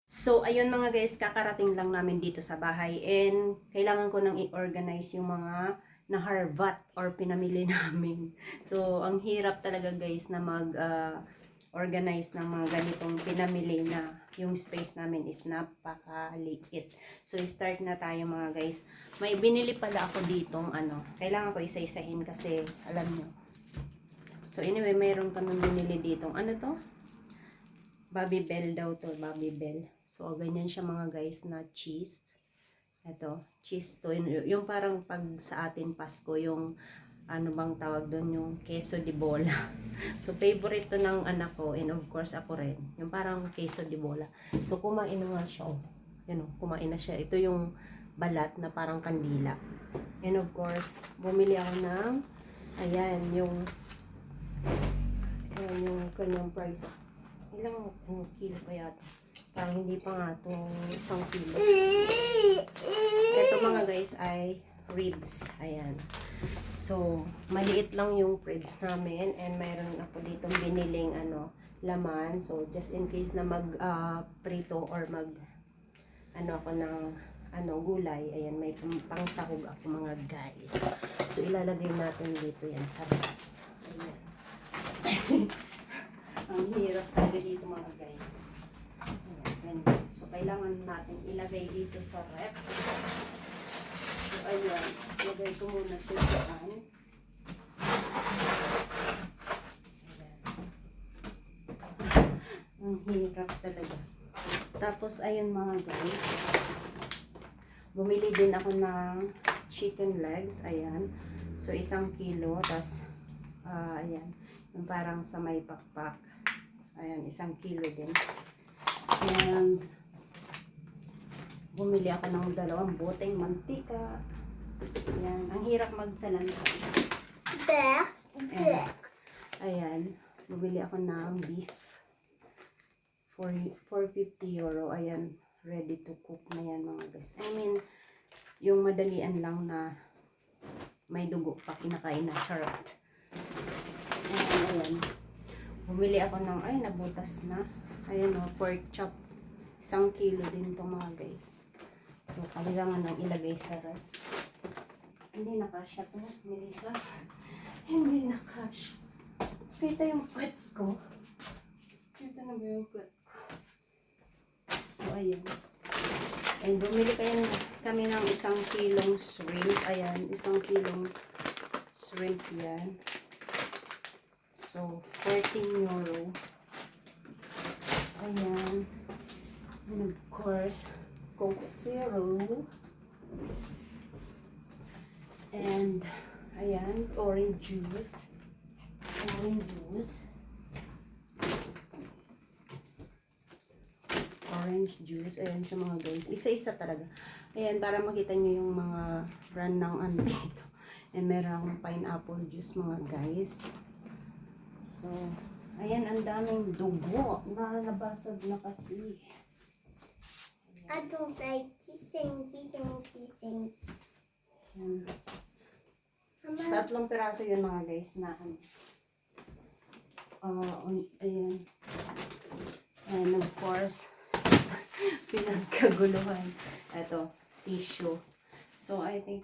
So, ayun mga guys, kakarating lang namin dito sa bahay and kailangan ko nang i-organize yung mga naharvat or pinamili namin. So, ang hirap talaga guys na mag-organize ng mga ganitong pinamili na yung space namin is napakaliit. So, start na tayo mga guys. May binili pala ako ditong kailangan ko isa-isahin kasi alam nyo. So, anyway, mayroon kami binili ditong to? Bobby Bell daw to, Bobby Bell. So, ganyan siya mga guys na cheese. Ito, cheese to. Yung parang pag sa atin Pasko, yung ano bang tawag doon, yung queso de bola. So, favorite to ng anak ko and of course ako rin. Yung parang queso de bola. So, kumain na nga siya. Oh. Yan oh, kumain na siya. Ito yung balat na parang kandila. And of course, bumili ako ng, ayan, yung kanyang price. Ilang kilo pa yata? Parang hindi pa nga itong 1 kilo. Ito mga guys ay ribs. Ayan. So, maliit lang yung fridge namin and mayroon ako dito biniling laman. So, just in case na prito or ako ng gulay. Ayan, may pangsahog ako mga guys. So, ilalagay natin dito yan sa ayan. Ang hirap talaga dito mga guys. Ayan. So, kailangan natin ilagay dito sa rep. So, ayan. Ilagay ko muna ito dyan. Ang hirap talaga. Tapos, ayun mga guys. Bumili din ako ng chicken legs. Ayan. So, 1 kilo. Tapos, ayan. Yung parang sa may pakpak. Ayan, 1 kilo din. And, bumili ako ng 2 boteng mantika. Ayan, ang hirap magsalansa. Ayan, bumili ako ng beef. For 450 euro. Ayan, ready to cook na yan mga guys. I mean, yung madalian lang na may dugo pa kinakain na charot. Ayan. Bumili ako ng, nabutas na. Ayan o, pork chop. 1 kilo din to mga guys. So, kailangan nang ilagay sa ref. Hindi nakasya to, Melissa. Hindi nakasya. Kita yung pet ko. Kita na ba yung pet ko? So, ayan. And bumili kami ng 1 kilong shrimp. Ayan, 1 kilong shrimp yan. So, 14 euro. Ayan. And of course, Coke Zero. And, ayan, orange juice. Orange juice. Orange juice. Ayan siya mga guys. Isa-isa talaga. Ayan, para makita nyo yung mga brand ng dito. And merong pineapple juice mga guys. So, ayan, ang daming dugo. Nabasag na kasi. I don't like kissing. Ayan. 3 piraso yun mga guys na ayan. And of course, pinagkaguluhan. Ito, tissue. So, I think,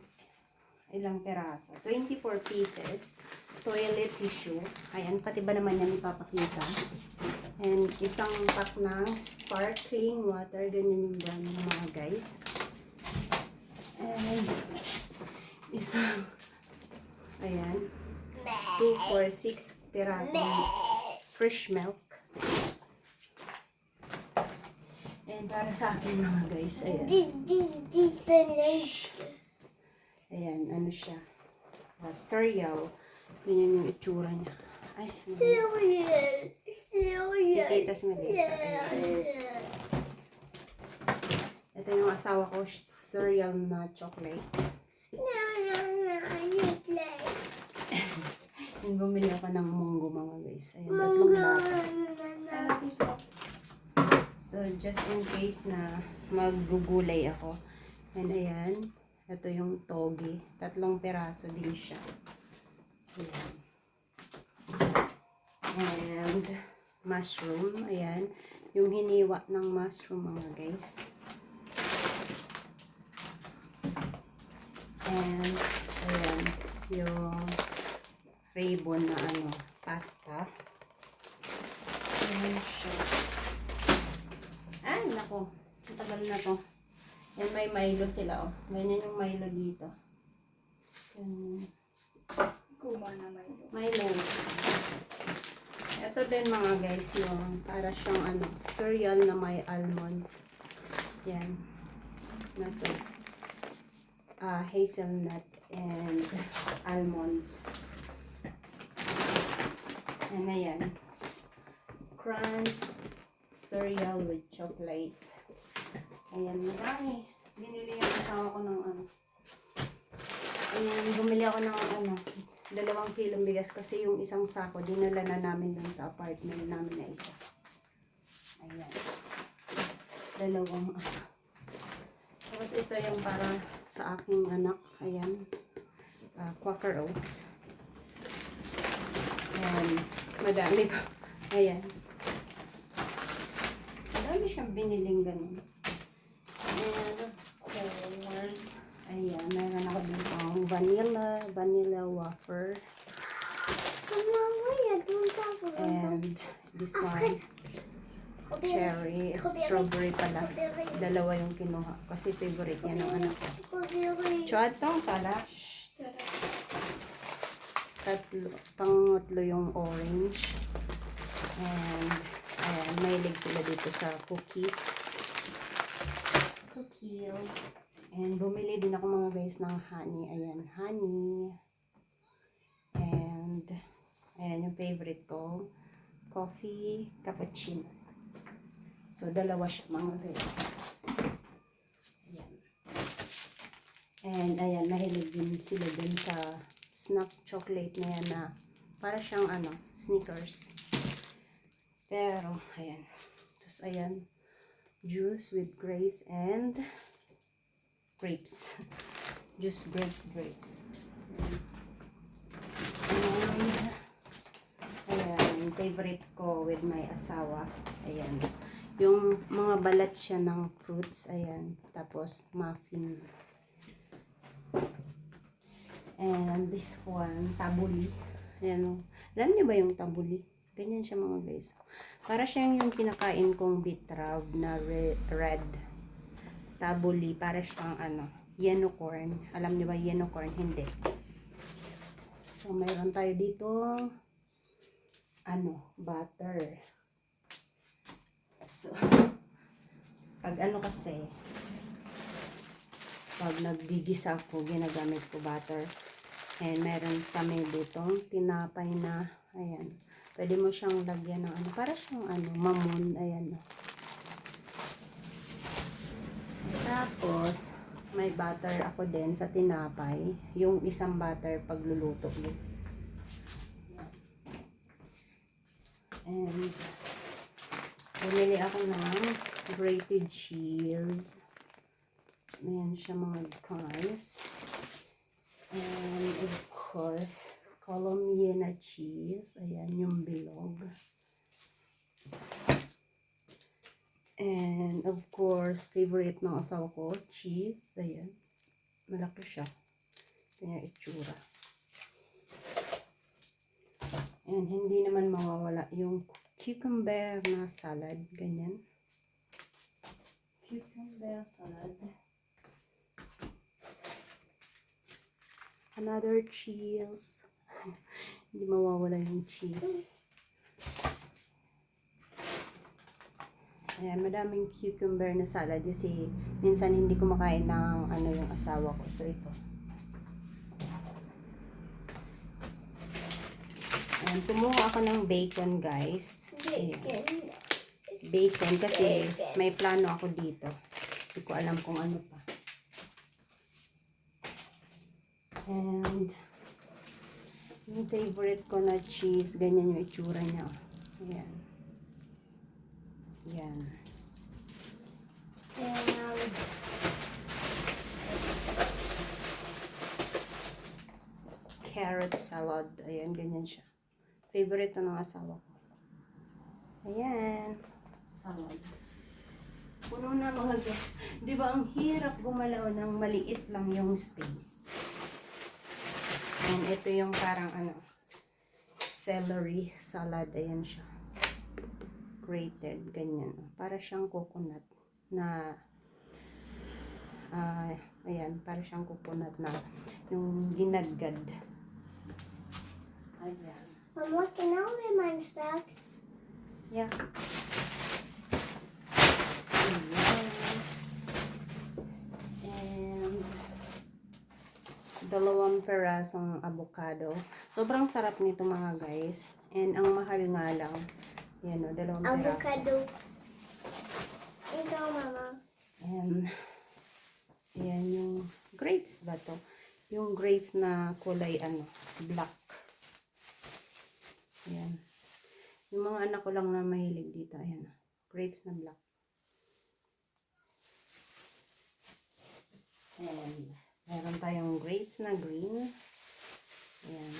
ilang piraso? 24 pieces. Toilet tissue. Ayan, pati ba naman yan ipapakita. And 1 pack ng sparkling water. Ganyan yung brand ng mga guys. And ayan, 2, 4, 6 piraso fresh milk. And para sa akin mga guys, ayan. Ayan, ano siya? Cereal. Ganyan yung itsura niya. Ay, Cereal. Nakita si Melissa. Ito yung asawa ko, cereal na chocolate. Yung bumili ako ng munggo mga guys. Ayan, 3 bata. So, just in case na maggugulay ako. And ayan, ito yung togi. 3 piraso din siya. Ayan. And mushroom. Ayan. yung hiniwa ng mushroom mga guys. And, ayan, yung ribbon na pasta. Ayan siya. Ay, nako. Ang tagal na to. And may Milo sila, oh. Ganyan yung Milo dito. Ganyan. Kuma na Milo. Milo. Ito din mga guys, yung para siyang cereal na may almonds. Yan. Nasa hazelnut and almonds. And ayan. Crunch cereal with chocolate. Ayan, marami. Binili yung asawa ko ng Ayan, bumili ako ng 2 kilong bigas kasi yung isang sako dinala na namin dun sa apartment namin na isa. Ayan. 2. Tapos ito yung para sa aking anak. Ayan. Quaker Oats. Ayan. Madami pa. Ayan. Madami siyang biniling ganun. And of course, ayan, meron ako dito ang vanilla wafer. And this one, cherry, strawberry pala. 2 yung kinuha. Kasi favorite yan ng anak ko. Tsatong pala. Pangatlo yung orange. And, ayan, mahilig sila dito sa cookies. And bumili din ako mga guys ng honey. Ayan, honey. And ayan yung favorite ko. Coffee, cappuccino. So, 2 siya mga guys. Ayan. And ayan, mahilig din sila din sa snack chocolate na yan na para siyang Snickers. Pero, ayan. Tapos ayan, juice with grapes and grapes. Juice, grapes. And, ayan, favorite ko with my asawa. Ayan. Yung mga balat siya ng fruits. Ayan. Tapos, muffin. And this one, tabuli. Ayan. Alam niyo ba yung tabuli? Ganyan siya mga guys. Para siyang yung kinakain kong bitrab na red. Tabuli. Para siyang yellow corn. Alam niyo ba yellow corn? Hindi. So, mayroon tayo dito butter. So, pag kasi, pag naggigisa ko, ginagamit ko butter. And meron kami ditong tinapay na, ayan, pwede mo siyang lagyan ng para siyang mamon, ayan. Tapos, may butter ako din sa tinapay. Yung isang butter pagluluto mo. And, bumili ako ng grated cheese. Ayan siya mga guys. And, of course, Colombiana cheese. Ayan yung bilog. And, of course, favorite ng asawa ko, cheese. Ayan. Malaki siya. Kanya itsura. And, hindi naman mawawala yung cucumber na salad. Ganyan. Cucumber salad. Another cheese. Hindi mawawala yung cheese. Ayan, madaming cucumber na salad kasi minsan hindi kumakain ng yung asawa ko. So, ito. Ayan, kumuha ako ng bacon, guys. Ayan. Bacon kasi may plano ako dito. Hindi ko alam kung ano pa. And yung favorite ko na cheese, ganyan yung itsura niya. Ayan. Yan. And carrot salad. Ayan, ganyan siya. Favorite ng asawa ko. Ayan. salad. Puno na mga guys. Di ba ang hirap gumalaw ng maliit lang yung space. And ito yung parang celery salad. Ayan siya. Grated, ganyan. Para siyang coconut na ayan, para siyang coconut na yung ginadgad. Ayan. Mama, can I wear my socks? Yeah. Ayan. And 2 perasong avocado. Sobrang sarap nito mga guys. And ang mahal nga lang. Yan o, 2 peraso. Avocado. Ikaw, Mama. And ayan yung grapes ba to? Yung grapes na kulay black. Ayan. Yung mga anak ko lang na mahilig dito. Ayan. Grapes na black. And meron tayong grapes na green. Ayan.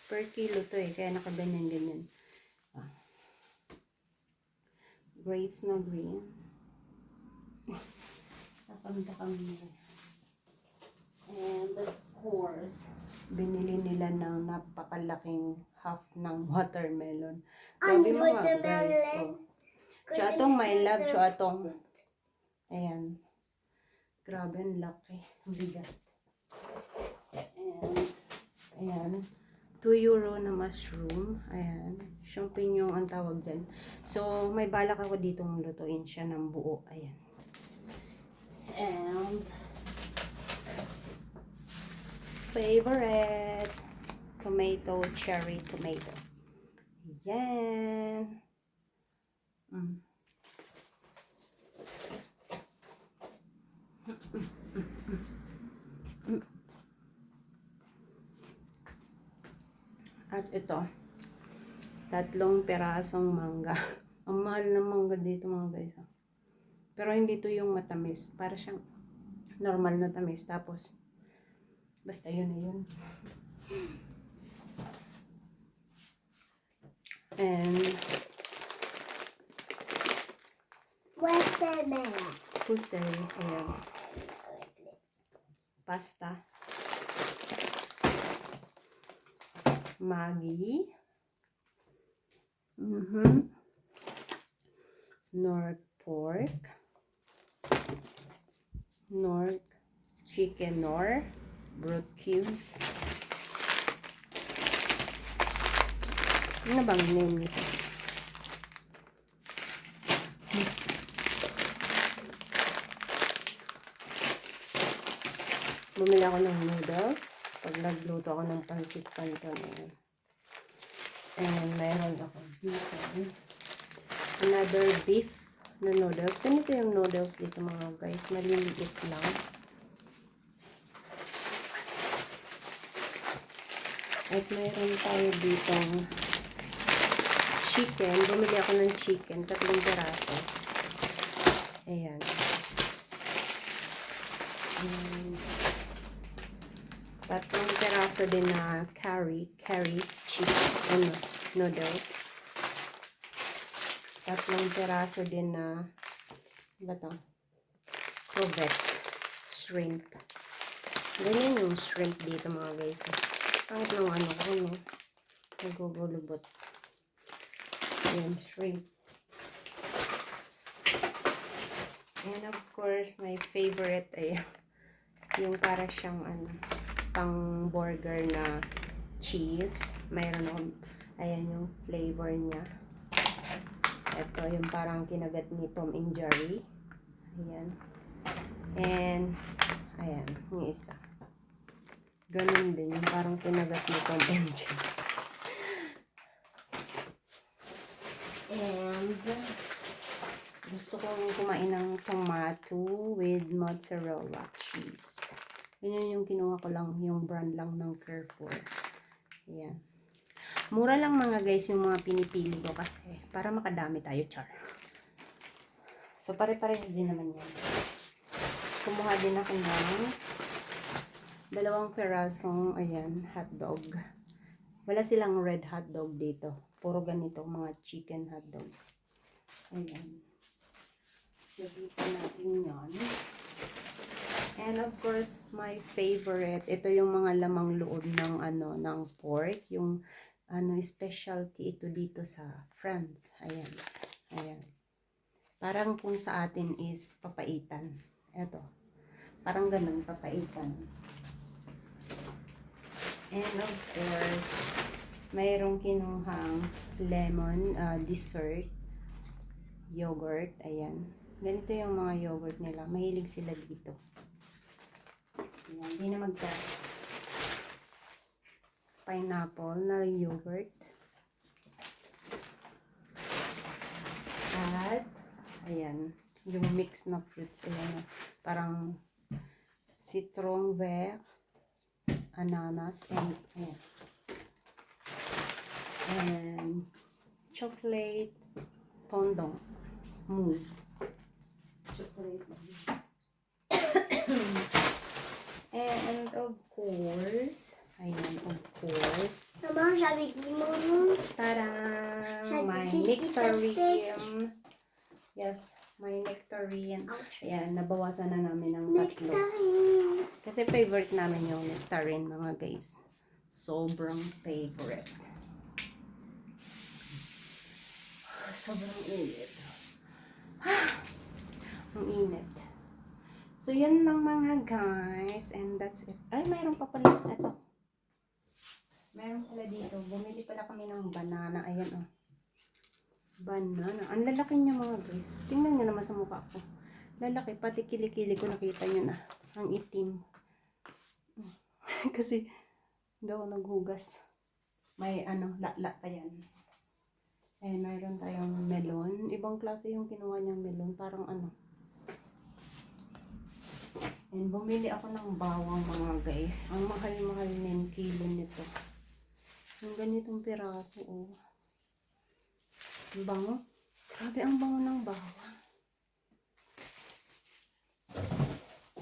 Per kilo to kaya nakaganyan-ganyan. Grapes na green. Napunta kami. And of course, binili nila ng napakalaking half ng watermelon. Grabe mga guys. Oh. Tsatong my love, tsatong. Ayan. Grabe, ang laki. Ang bigat. And, ayan. 2 euro na mushroom. Ayan. Champignon ang tawag dyan. So, may balak ako ditong lutuin siya ng buo. Ayan. And, favorite, tomato, cherry tomato. Ayan. At ito, 3 perasong mangga. Ang mahal ng mangga dito mga guys. Pero hindi to yung matamis. Para siyang normal na tamis. Tapos, basta yun na yun. And, Watermelon. pusay. Ayan. Pasta. Maggi. North pork. North chicken nor. Broth cubes. Ano bang name nito? Bumili ako ng noodles. Pag nagluto ako ng pansit canton. And mayroon ako dito. Another beef na noodles. Ganito yung noodles dito mga guys. Maliliit lang. At mayroon tayo ditong chicken. Bumili ako ng chicken. 3 peraso. Ayan. Tatlong peraso din na curry chicken noodles. 3 peraso din na crevette shrimp. Ganyan yung shrimp dito mga guys. Kahit ng ko, no? Nagugulubot. Ayan, shrimp. And of course, my favorite ay yung para siyang pang burger na cheese. Mayroon akong, ayan yung flavor niya. Ito yung parang kinagat ni Tom and Jerry. Ayan. And, ayan, yung isa. Ganun din, yung parang kinagat ni Tom and Jerry. And, gusto kong kumain ng tomato with mozzarella cheese. Ganyan yung kinuha ko lang, yung brand lang ng Carrefour. Ayan. Mura lang mga guys yung mga pinipili ko kasi para makadami tayo, char. So, pare-pareho din naman yan. Kumuha din ako ng 2 perasong, ayan, hotdog. Wala silang red hotdog dito. Puro ganito, mga chicken hotdog. Ayan. So, dito natin yan. And of course, my favorite, ito yung mga lamang loob ng ng pork, yung specialty ito dito sa France. Ayan. Ayan. Parang kung sa atin is papaitan. Ito. Parang ganun, papaitan. And of course, mayroong kinuhang lemon dessert yogurt. Ayan. Ganito yung mga yogurt nila. Mahilig sila dito. Ayan. Hindi na pineapple na yogurt. At, ayan. Yung mix na fruits. Ayan. Parang citron vert, ananas, and ayan. And chocolate fondant mousse. Chocolate mousse. And of course, ayan, of course, Maman, j'avais dit mon nom. tarang, my Shall we eat the nectarine. Yes, my nectarine. Ouch. Ayan, nabawasan na namin ng tatlo. Nectarine. Kasi favorite namin yung nectarine, mga guys. Sobrang favorite. Sobrang init. Ang init. So, yun lang mga guys. And that's it. Ay, mayroon pa pala. Ito. Mayroon pala dito. Bumili pala kami ng banana. Ayan, oh. Banana. Ang lalaki niya mga guys. Tingnan niyo naman sa mukha ko. Lalaki. Pati kilikili ko nakita niyo na. Ang itim. Kasi, hindi ako naghugas. May latla pa yan. Eh, mayroon tayong melon. Ibang klase yung kinuha niyang melon. Parang And bumili ako ng bawang mga guys. Ang mahal-mahal na yung kilo nito. Yung ganitong piraso, oh. Ang bango. Grabe ang bango ng bawang.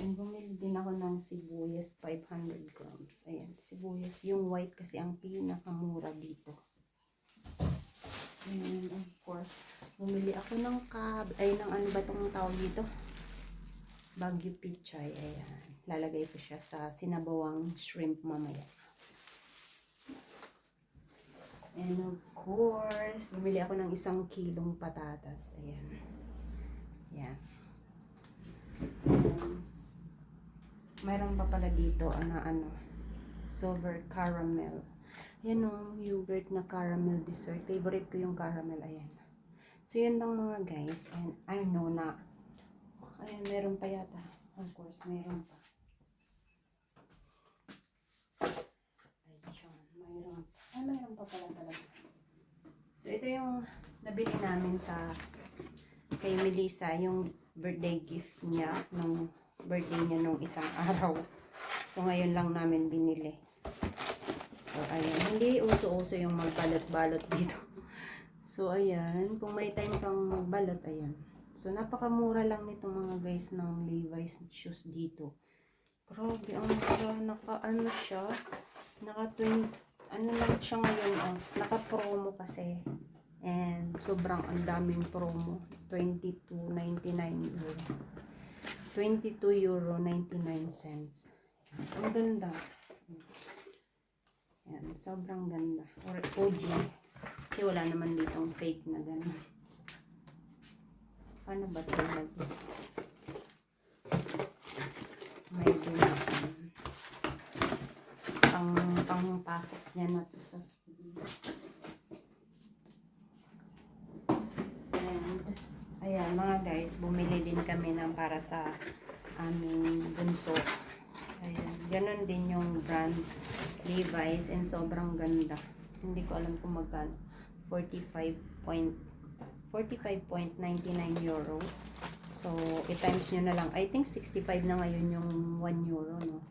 And bumili din ako ng sibuyas, 500 grams. Ayan, sibuyas. Yung white kasi ang pinakamura dito. And of course, bumili ako ng ng ano ba itong tawag dito? Baguio pichay. Ayan. Lalagay ko siya sa sinabawang shrimp mamaya. And of course, bumili ako ng 1 kilong patatas. Ayan. Ayan. Mayroon pa pala dito silver caramel. Yan o, yogurt na caramel dessert. Favorite ko yung caramel. Ayan. So, yun lang mga guys. And I know na ayan, meron pa yata. Of course, meron pa. Ayun, mayroon pa. Ay, mayroon pa pala talaga. So, ito yung nabili namin kay Melissa, yung birthday gift niya, nung birthday niya nung isang araw. So, ngayon lang namin binili. So, ayan. Hindi uso-uso yung magbalot-balot dito. So, ayan. Kung may time kang magbalot, ayan. So, napakamura lang nito mga guys ng Levi's shoes dito. Grabe, ang mura. Siya. Lang siya ngayon. Naka-promo kasi. And, sobrang ang daming promo. 22.99 euro. 22 euro 99 cents. Ang ganda. Yan, sobrang ganda. Or OG. Kasi wala naman ditong fake na gano'n. Paano ba ito? May dumaan. Pang-pasok niya na ito sa school. And, ayan mga guys, bumili din kami ng para sa aming bunso. Ayan, ganun din yung brand Levi's and sobrang ganda. Hindi ko alam kung magkano. 45.99 euro. So, i-times nyo na lang. I think 65 na ngayon yung 1 euro, no?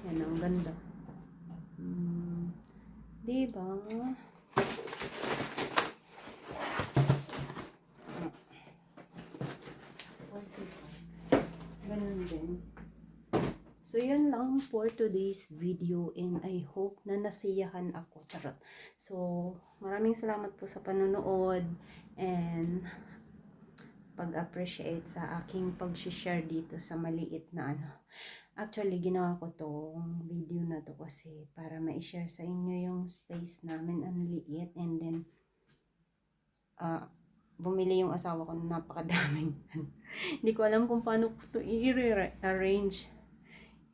Yan, ang ganda. Diba? Ganun din. So, yun lang for today's video and I hope na nasiyahan ako. Charot. So, maraming salamat po sa panonood and pag-appreciate sa aking pag-share dito sa maliit na ano. Actually, ginawa ko tong video na to kasi para ma-share sa inyo yung space namin ang liit and then bumili yung asawa ko ng napakadaming hindi ko alam kung paano ko to i-arrange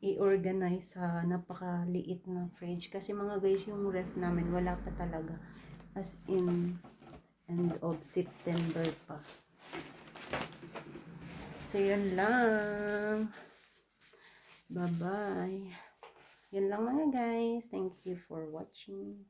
i-organize sa napakaliit na fridge kasi mga guys yung ref namin wala pa talaga as in end of September pa. So yun lang, bye bye, yun lang mga guys, thank you for watching.